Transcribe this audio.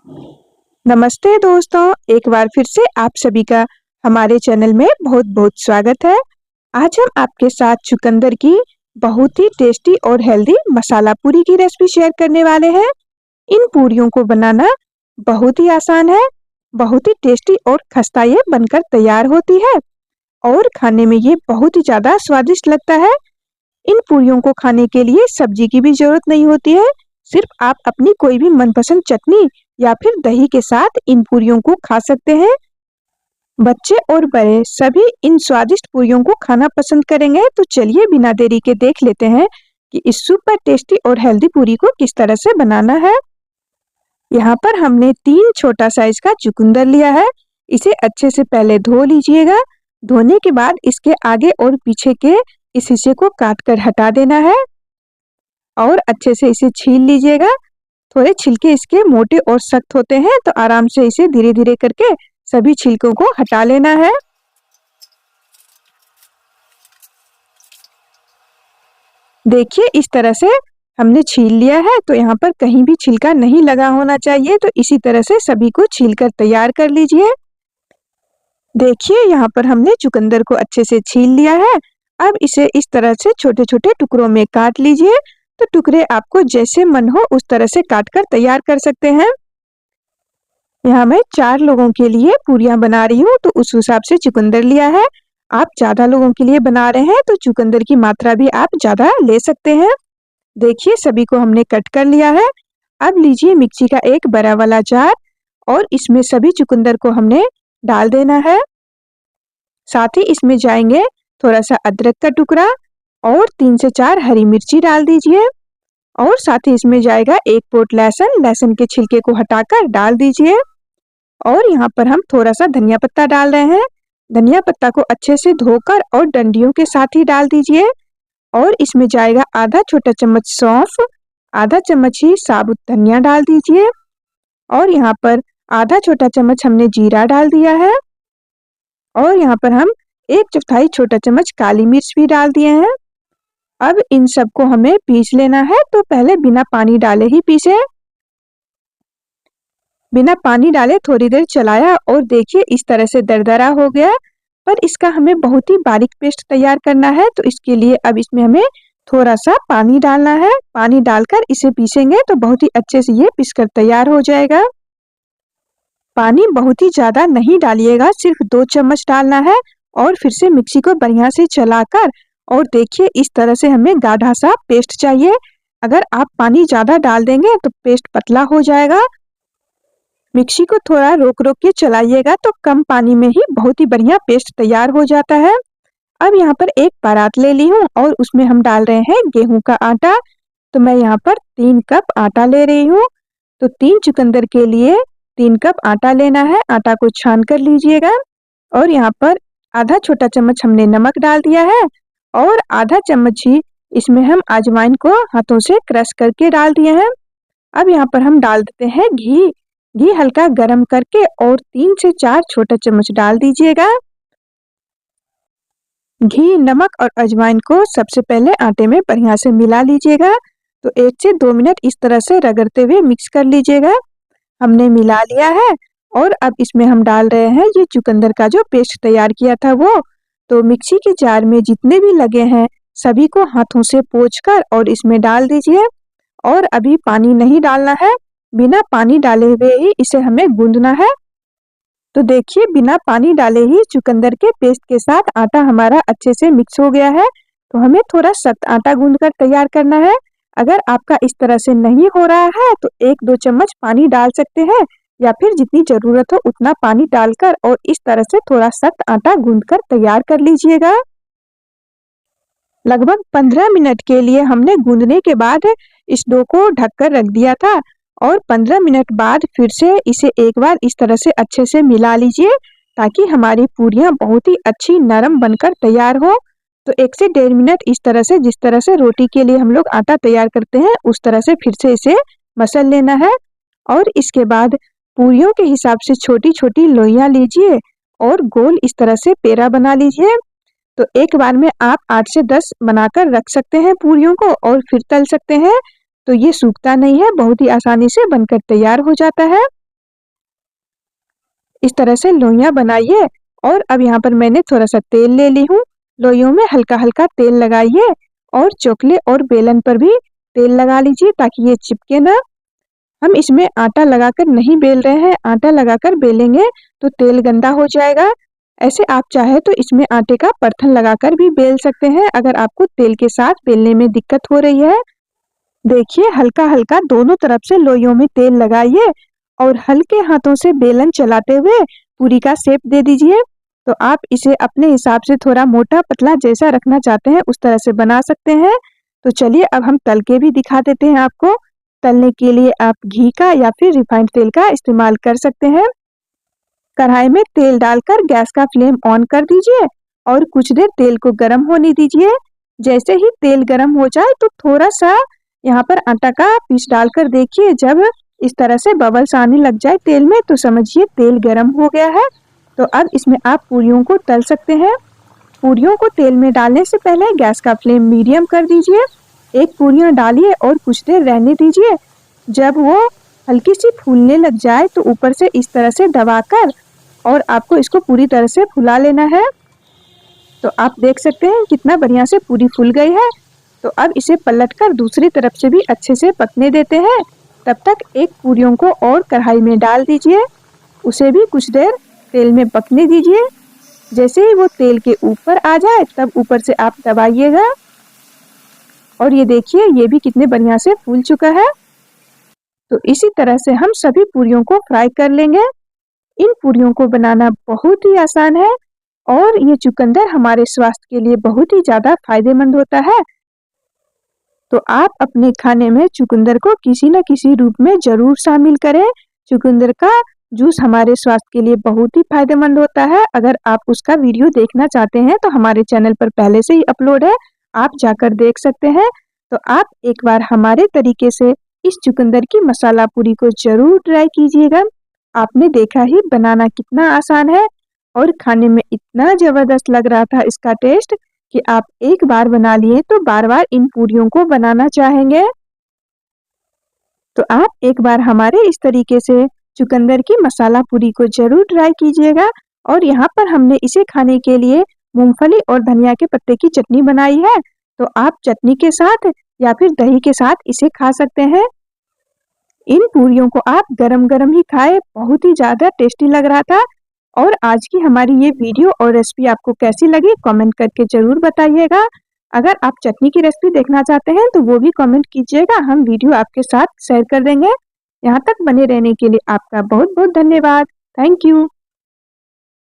नमस्ते दोस्तों, एक बार फिर से आप सभी का हमारे चैनल में बहुत-बहुत स्वागत है। आज हम आपके साथ चुकंदर की बहुत ही टेस्टी और हेल्दी मसाला पूरी की रेसिपी शेयर करने वाले हैं। इन पूरियों को बनाना बहुत ही आसान है, बहुत ही टेस्टी और खस्ता ये बनकर तैयार होती है और खाने में ये बहुत ही ज़्यादा स्वादिष्ट लगता है। इन पूरियों को खाने के लिए सब्जी की भी जरूरत नहीं होती है, सिर्फ आप अपनी कोई भी मनपसंद चटनी या फिर दही के साथ इन पूरियों को खा सकते हैं। बच्चे और बड़े सभी इन स्वादिष्ट पूरियों को खाना पसंद करेंगे, तो चलिए बिना देरी के देख लेते हैं कि इस सुपर टेस्टी और हेल्दी पूरी को किस तरह से बनाना है। यहाँ पर हमने 3 छोटा साइज का चुकंदर लिया है। इसे अच्छे से पहले धो लीजिएगा। धोने के बाद इसके आगे और पीछे के इस हिस्से को काट कर हटा देना है और अच्छे से इसे छील लीजिएगा। थोड़े छिलके इसके मोटे और सख्त होते हैं, तो आराम से इसे धीरे-धीरे करके सभी छिलकों को हटा लेना है। देखिए इस तरह से हमने छील लिया है, तो यहाँ पर कहीं भी छिलका नहीं लगा होना चाहिए, तो इसी तरह से सभी को छीलकर तैयार कर लीजिए। देखिए यहाँ पर हमने चुकंदर को अच्छे से छील लिया है। अब इसे इस तरह से छोटे-छोटे टुकड़ों में काट लीजिए। तो टुकड़े आपको जैसे मन हो उस तरह से काट कर तैयार कर सकते हैं। यहाँ मैं 4 लोगों के लिए पूरियां बना रही हूँ, तो उस हिसाब से चुकंदर लिया है। आप ज़्यादा लोगों के लिए बना रहे हैं तो चुकंदर की मात्रा भी आप ज़्यादा ले सकते हैं। देखिए सभी को हमने कट कर लिया है। अब लीजिए मिक्सी का एक बड़ा वाला जार और इसमें सभी चुकंदर को हमने डाल देना है। साथ ही इसमें जाएंगे थोड़ा सा अदरक का टुकड़ा और 3 से 4 हरी मिर्ची डाल दीजिए और साथ ही इसमें जाएगा 1 पोट लहसुन। लहसुन के छिलके को हटाकर डाल दीजिए और यहाँ पर हम थोड़ा सा धनिया पत्ता डाल रहे हैं। धनिया पत्ता को अच्छे से धोकर और डंडियों के साथ ही डाल दीजिए और इसमें जाएगा आधा छोटा चम्मच सौंफ, आधा चम्मच ही साबुत धनिया डाल दीजिए और यहाँ पर आधा छोटा चम्मच हमने जीरा डाल दिया है और यहाँ पर हम 1/4 छोटा चम्मच काली मिर्च भी डाल दिए हैं। अब इन सबको हमें पीस लेना है, तो पहले बिना पानी डाले ही पीसे। बिना पानी डाले थोड़ी देर चलाया और देखिए इस तरह से दरदरा हो गया, पर इसका हमें बहुत ही बारीक पेस्ट तैयार करना है, तो इसके लिए अब इसमें हमें थोड़ा सा पानी डालना है। पानी डालकर इसे पीसेंगे तो बहुत ही अच्छे से ये पीसकर तैयार हो जाएगा। पानी बहुत ही ज़्यादा नहीं डालिएगा, सिर्फ 2 चम्मच डालना है और फिर से मिक्सी को बढ़िया से चलाकर और देखिए इस तरह से हमें गाढ़ा सा पेस्ट चाहिए। अगर आप पानी ज़्यादा डाल देंगे तो पेस्ट पतला हो जाएगा। मिक्सी को थोड़ा रोक-रोक के चलाइएगा, तो कम पानी में ही बहुत ही बढ़िया पेस्ट तैयार हो जाता है। अब यहाँ पर एक परात ले ली हूँ और उसमें हम डाल रहे हैं गेहूं का आटा। तो मैं यहाँ पर 3 कप आटा ले रही हूँ। तो 3 चुकंदर के लिए 3 कप आटा लेना है। आटा को छान कर लीजिएगा और यहाँ पर आधा छोटा चम्मच हमने नमक डाल दिया है और आधा चम्मच ही इसमें हम अजवाइन को हाथों से क्रश करके डाल दिए हैं। अब यहाँ पर हम डाल देते हैं घी। घी हल्का गरम करके और 3 से 4 छोटा चम्मच डाल दीजिएगा। घी, नमक और अजवाइन को सबसे पहले आटे में बढ़िया से मिला लीजिएगा। तो 1 से 2 मिनट इस तरह से रगड़ते हुए मिक्स कर लीजिएगा। हमने मिला लिया है और अब इसमें हम डाल रहे हैं ये चुकंदर का जो पेस्ट तैयार किया था वो। तो मिक्सी के जार में जितने भी लगे हैं सभी को हाथों से पोंछकर और इसमें डाल दीजिए और अभी पानी नहीं डालना है। बिना पानी डाले हुए ही इसे हमें गूंदना है। तो देखिए बिना पानी डाले ही चुकंदर के पेस्ट के साथ आटा हमारा अच्छे से मिक्स हो गया है। तो हमें थोड़ा सख्त आटा गूंदकर तैयार करना है। अगर आपका इस तरह से नहीं हो रहा है तो 1-2 चम्मच पानी डाल सकते हैं या फिर जितनी जरूरत हो उतना पानी डालकर और इस तरह से थोड़ा सख्त आटा गूंदकर तैयार कर लीजिएगा। लगभग 15 मिनट के लिए हमने गूंदने के बाद इस डो को ढककर रख दिया था और 15 मिनट बाद फिर से इसे एक बार इस तरह से अच्छे से मिला लीजिए ताकि हमारी पूरियां बहुत ही अच्छी नरम बनकर तैयार हो। तो 1 से 1.5 मिनट इस तरह से, जिस तरह से रोटी के लिए हम लोग आटा तैयार करते हैं उस तरह से फिर से इसे मसल लेना है और इसके बाद पूरियों के हिसाब से छोटी छोटी लोइयां लीजिए और गोल इस तरह से पेड़ा बना लीजिए। तो एक बार में आप 8 से 10 बनाकर रख सकते हैं पूरियों को और फिर तल सकते हैं। तो ये सूखता नहीं है, बहुत ही आसानी से बनकर तैयार हो जाता है। इस तरह से लोइयां बनाइए और अब यहाँ पर मैंने थोड़ा सा तेल ले ली हूँ। लोइयों में हल्का हल्का तेल लगाइए और चोखले और बेलन पर भी तेल लगा लीजिए ताकि ये चिपके ना। हम इसमें आटा लगाकर नहीं बेल रहे हैं, आटा लगाकर बेलेंगे तो तेल गंदा हो जाएगा। ऐसे आप चाहे तो इसमें आटे का परथन लगाकर भी बेल सकते हैं अगर आपको तेल के साथ बेलने में दिक्कत हो रही है। देखिए हल्का हल्का दोनों तरफ से लोइयों में तेल लगाइए और हल्के हाथों से बेलन चलाते हुए पूरी का शेप दे दीजिए। तो आप इसे अपने हिसाब से थोड़ा मोटा पतला जैसा रखना चाहते हैं उस तरह से बना सकते हैं। तो चलिए अब हम तल के भी दिखा देते हैं आपको। तलने के लिए आप घी का या फिर रिफाइंड तेल का इस्तेमाल कर सकते हैं। कढ़ाई में तेल डालकर गैस का फ्लेम ऑन कर दीजिए और कुछ देर तेल को गर्म होने दीजिए। जैसे ही तेल गर्म हो जाए तो थोड़ा सा यहाँ पर आटा का पीस डालकर देखिए, जब इस तरह से बबल्स आने लग जाए तेल में तो समझिए तेल गर्म हो गया है। तो अब इसमें आप पूरियों को तल सकते हैं। पूरियों को तेल में डालने से पहले गैस का फ्लेम मीडियम कर दीजिए। एक पूरियां डालिए और कुछ देर रहने दीजिए। जब वो हल्की सी फूलने लग जाए तो ऊपर से इस तरह से दबाकर और आपको इसको पूरी तरह से फुला लेना है। तो आप देख सकते हैं कितना बढ़िया से पूरी फूल गई है। तो अब इसे पलटकर दूसरी तरफ से भी अच्छे से पकने देते हैं। तब तक एक पूरियों को और कढ़ाई में डाल दीजिए, उसे भी कुछ देर तेल में पकने दीजिए। जैसे ही वो तेल के ऊपर आ जाए तब ऊपर से आप दबाइएगा और ये देखिए ये भी कितने बढ़िया से फूल चुका है। तो इसी तरह से हम सभी पूरियों को फ्राई कर लेंगे। इन पूरियों को बनाना बहुत ही आसान है और ये चुकंदर हमारे स्वास्थ्य के लिए बहुत ही ज्यादा फायदेमंद होता है। तो आप अपने खाने में चुकंदर को किसी न किसी रूप में जरूर शामिल करें। चुकंदर का जूस हमारे स्वास्थ्य के लिए बहुत ही फायदेमंद होता है। अगर आप उसका वीडियो देखना चाहते हैं तो हमारे चैनल पर पहले से ही अपलोड है, आप जाकर देख सकते हैं। तो आप एक बार हमारे तरीके से इस चुकंदर की मसाला पूरी को जरूर ट्राई कीजिएगा। आपने देखा ही बनाना कितना आसान है और खाने में इतना जबरदस्त लग रहा था इसका टेस्ट कि आप एक बार बना लिए तो बार बार इन पूरियों को बनाना चाहेंगे। तो आप एक बार हमारे इस तरीके से चुकंदर की मसाला पूरी को जरूर ट्राई कीजिएगा। और यहाँ पर हमने इसे खाने के लिए मूंगफली और धनिया के पत्ते की चटनी बनाई है। तो आप चटनी के साथ या फिर दही के साथ इसे खा सकते हैं। इन पूरियों को आप गरम गरम ही खाएं, बहुत ही ज्यादा टेस्टी लग रहा था। और आज की हमारी ये वीडियो और रेसिपी आपको कैसी लगी कमेंट करके जरूर बताइएगा। अगर आप चटनी की रेसिपी देखना चाहते हैं तो वो भी कमेंट कीजिएगा, हम वीडियो आपके साथ शेयर कर देंगे। यहाँ तक बने रहने के लिए आपका बहुत बहुत धन्यवाद। Thank you.